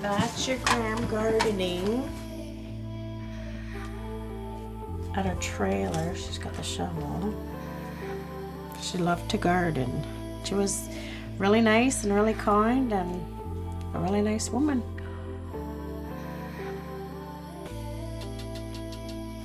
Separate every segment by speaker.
Speaker 1: That's your Graham gardening. At her trailer, she's got the shovel. She loved to garden. She was really nice and really kind and a really nice woman.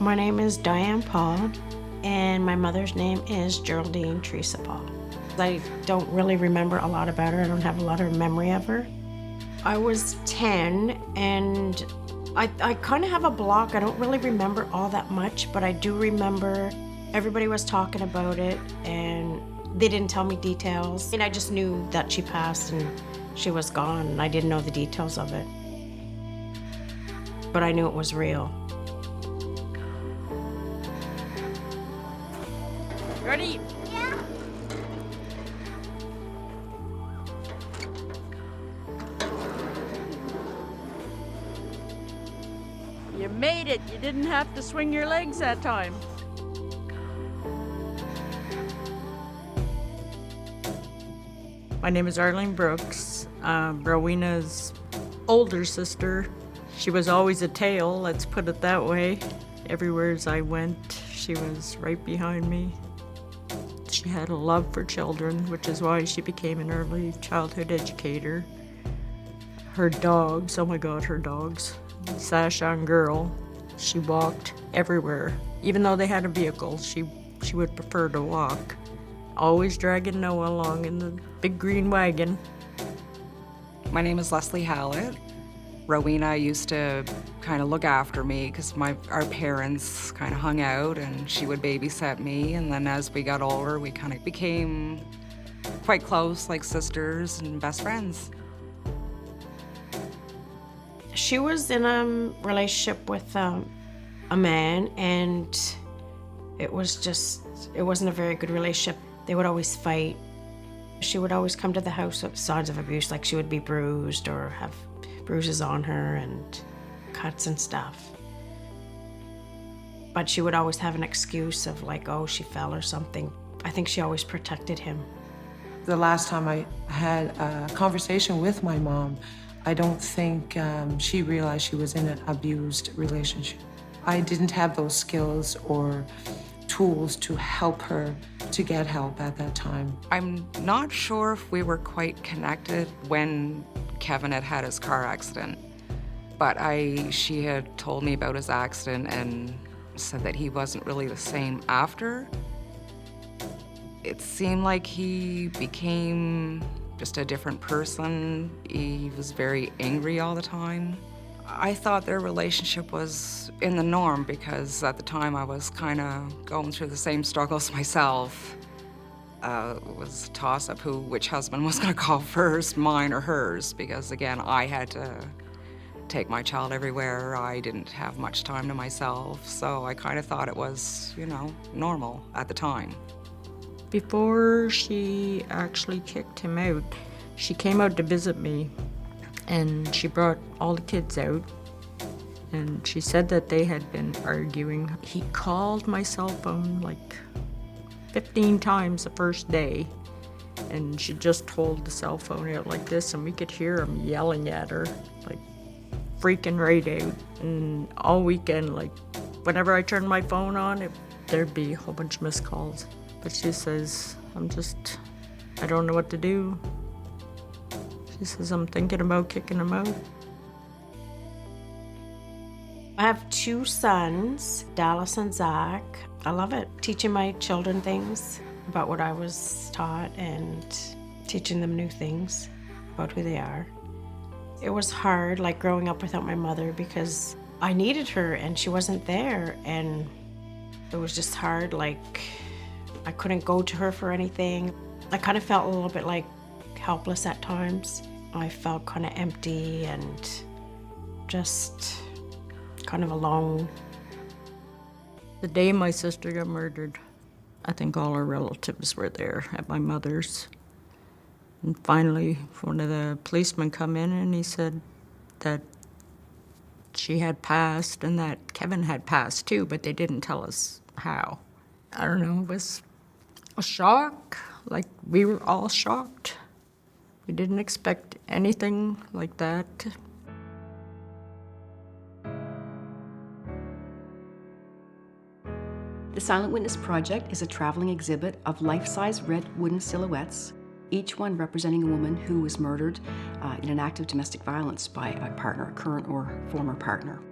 Speaker 1: My name is Diane Paul, and my mother's name is Geraldine Theresa Paul. I don't really remember a lot about her. I don't have a lot of memory of her. I was 10, and I kind of have a block. I don't really remember all that much, but I do remember everybody was talking about it, and they didn't tell me details. And I just knew that she passed and she was gone, and I didn't know the details of it. But I knew it was real.
Speaker 2: Ready?
Speaker 3: Yeah.
Speaker 2: You made it. You didn't have to swing your legs that time. My name is Arlene Brooks, Rowena's older sister. She was always a tail, let's put it that way. Everywhere as I went, she was right behind me. She had a love for children, which is why she became an early childhood educator. Her dogs, oh my God, her dogs. Sash-on girl, she walked everywhere. Even though they had a vehicle, she would prefer to walk. Always dragging Noah along in the big green wagon.
Speaker 4: My name is LESLEY HALLETT. Rowena used to kind of look after me because our parents kind of hung out, and she would babysit me. And then as we got older, we kind of became quite close, like sisters and best friends.
Speaker 1: She was in a relationship with a man, and it wasn't a very good relationship. They would always fight. She would always come to the house with signs of abuse, like she would be bruised or have bruises on her and cuts and stuff. But she would always have an excuse of like, oh, she fell or something. I think she always protected him.
Speaker 5: The last time I had a conversation with my mom, I don't think she realized she was in an abused relationship. I didn't have those skills or tools to help her to get help at that time.
Speaker 4: I'm not sure if we were quite connected when Kevin had had his car accident, but she had told me about his accident and said that he wasn't really the same after. It seemed like he became just a different person. He was very angry all the time. I thought their relationship was in the norm because at the time I was kind of going through the same struggles myself. It was a toss-up which husband was going to call first, mine or hers, because again, I had to take my child everywhere. I didn't have much time to myself, so I kind of thought it was, normal at the time.
Speaker 2: Before she actually kicked him out, she came out to visit me, and she brought all the kids out, and she said that they had been arguing. He called my cell phone like 15 times the first day, and she just hold the cell phone out like this, and we could hear him yelling at her, like freaking right out. And all weekend, like whenever I turned my phone on, there'd be a whole bunch of missed calls. But she says, I don't know what to do. She says, I'm thinking about kicking him out.
Speaker 1: I have two sons, Dallas and Zach. I love it, teaching my children things about what I was taught and teaching them new things about who they are. It was hard, like growing up without my mother, because I needed her and she wasn't there, and it was just hard, like I couldn't go to her for anything. I kind of felt a little bit like helpless at times. I felt kind of empty and just kind of alone.
Speaker 2: The day my sister got murdered, I think all her relatives were there at my mother's. And finally, one of the policemen come in and he said that she had passed and that Kevin had passed too, but they didn't tell us how. I don't know, it was a shock. Like, we were all shocked. We didn't expect anything like that.
Speaker 3: The Silent Witness Project is a traveling exhibit of life-size red wooden silhouettes, each one representing a woman who was murdered in an act of domestic violence by a partner, a current or former partner.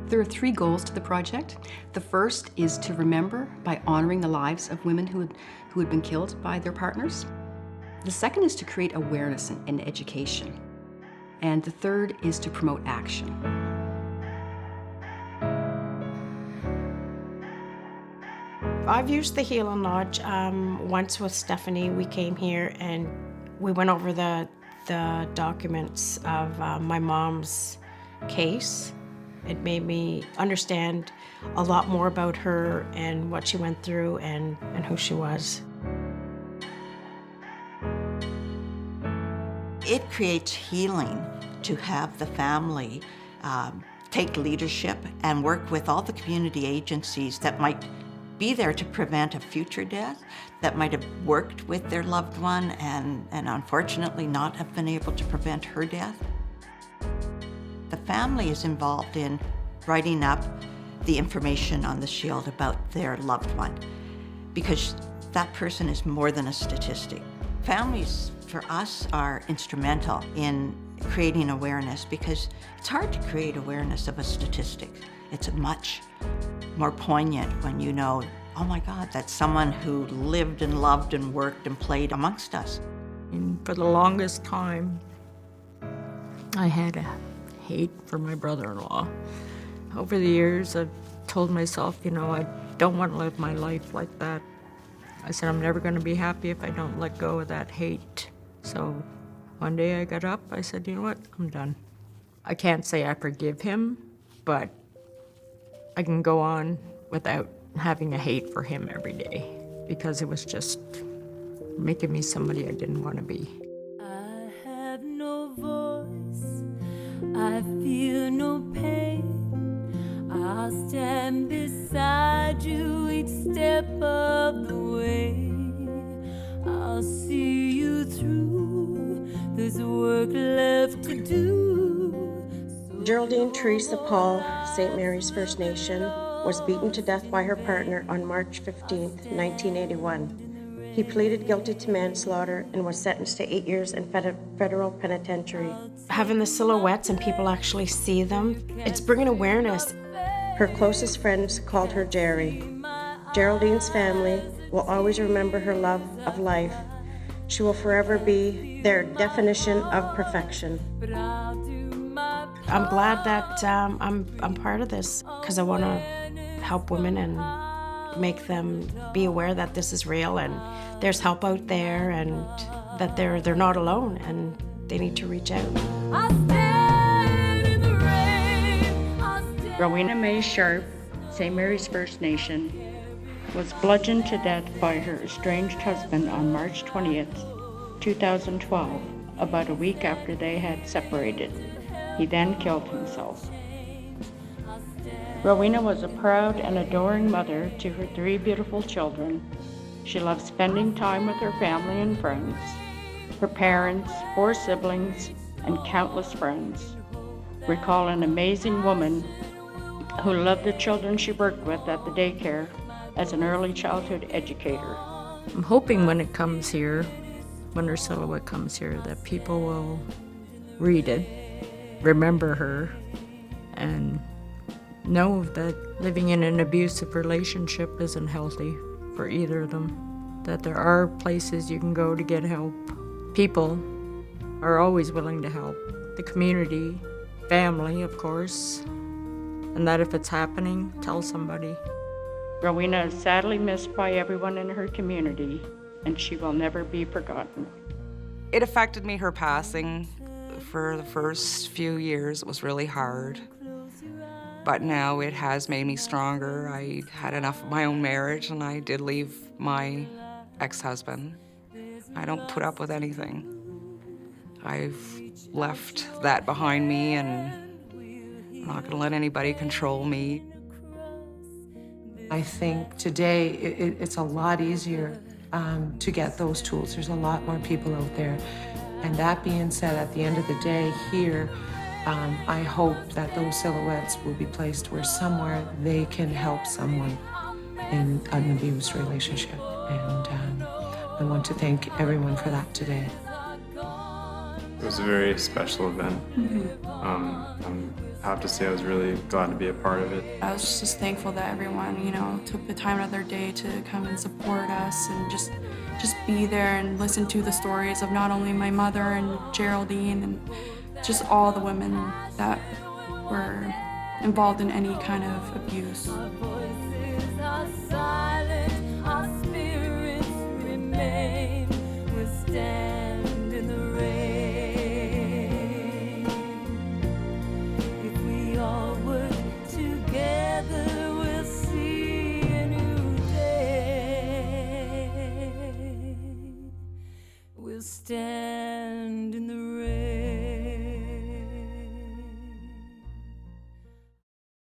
Speaker 3: There are 3 goals to the project. The first is to remember by honoring the lives of women who had been killed by their partners. The second is to create awareness and education. And the third is to promote action.
Speaker 1: I've used the Healing Lodge once with Stephanie. We came here and we went over the documents of my mom's case. It made me understand a lot more about her and what she went through and who she was.
Speaker 6: It creates healing to have the family take leadership and work with all the community agencies that might be there to prevent a future death, that might have worked with their loved one and unfortunately not have been able to prevent her death. The family is involved in writing up the information on the shield about their loved one because that person is more than a statistic. Families, for us, are instrumental in creating awareness because it's hard to create awareness of a statistic. It's much more poignant when you know, oh my God, that's someone who lived and loved and worked and played amongst us.
Speaker 2: And for the longest time, I had a hate for my brother-in-law. Over the years, I've told myself, you know, I don't want to live my life like that. I said, I'm never going to be happy if I don't let go of that hate. So one day I got up, I said, you know what, I'm done. I can't say I forgive him, but I can go on without having a hate for him every day because it was just making me somebody I didn't want to be.
Speaker 7: I have no voice, I feel no pain. I'll stand beside you each step of the way. I'll see you through, there's work left to do.
Speaker 1: Geraldine Theresa Paul, St. Mary's First Nation, was beaten to death by her partner on March 15, 1981. He pleaded guilty to manslaughter and was sentenced to 8 years in federal penitentiary. Having the silhouettes and people actually see them, it's bringing awareness. Her closest friends called her Jerry. Geraldine's family will always remember her love of life. She will forever be their definition of perfection. I'm glad that I'm part of this because I want to help women and make them be aware that this is real and there's help out there and that they're not alone and they need to reach out.
Speaker 2: Rowena May Sharpe, St. Mary's First Nation, was bludgeoned to death by her estranged husband on March 20th, 2012, about a week after they had separated. He then killed himself. Rowena was a proud and adoring mother to her 3 beautiful children. She loved spending time with her family and friends, her parents, 4 siblings, and countless friends. Recall an amazing woman who loved the children she worked with at the daycare as an early childhood educator. I'm hoping when it comes here, when her silhouette comes here, that people will read it, remember her, and know that living in an abusive relationship isn't healthy for either of them, that there are places you can go to get help. People are always willing to help. The community, family, of course, and that if it's happening, tell somebody. Rowena is sadly missed by everyone in her community, and she will never be forgotten.
Speaker 4: It affected me, her passing. For the first few years, it was really hard. But now it has made me stronger. I had enough of my own marriage, and I did leave my ex-husband. I don't put up with anything. I've left that behind me, and I'm not gonna let anybody control me.
Speaker 5: I think today it's a lot easier to get those tools. There's a lot more people out there. And that being said, at the end of the day here, I hope that those silhouettes will be placed where somewhere they can help someone. in an abused relationship. And I want to thank everyone for that today.
Speaker 8: It was a very special event. I have to say I was really glad to be a part of it.
Speaker 9: I was just thankful that everyone, took the time out of their day to come and support us and just be there and listen to the stories of not only my mother and Geraldine and just all the women that were involved in any kind of abuse.
Speaker 7: Our voices are silent, our spirits remain. We'll stand in the rain. If we all work together, we'll see a new day. We'll stand in the rain.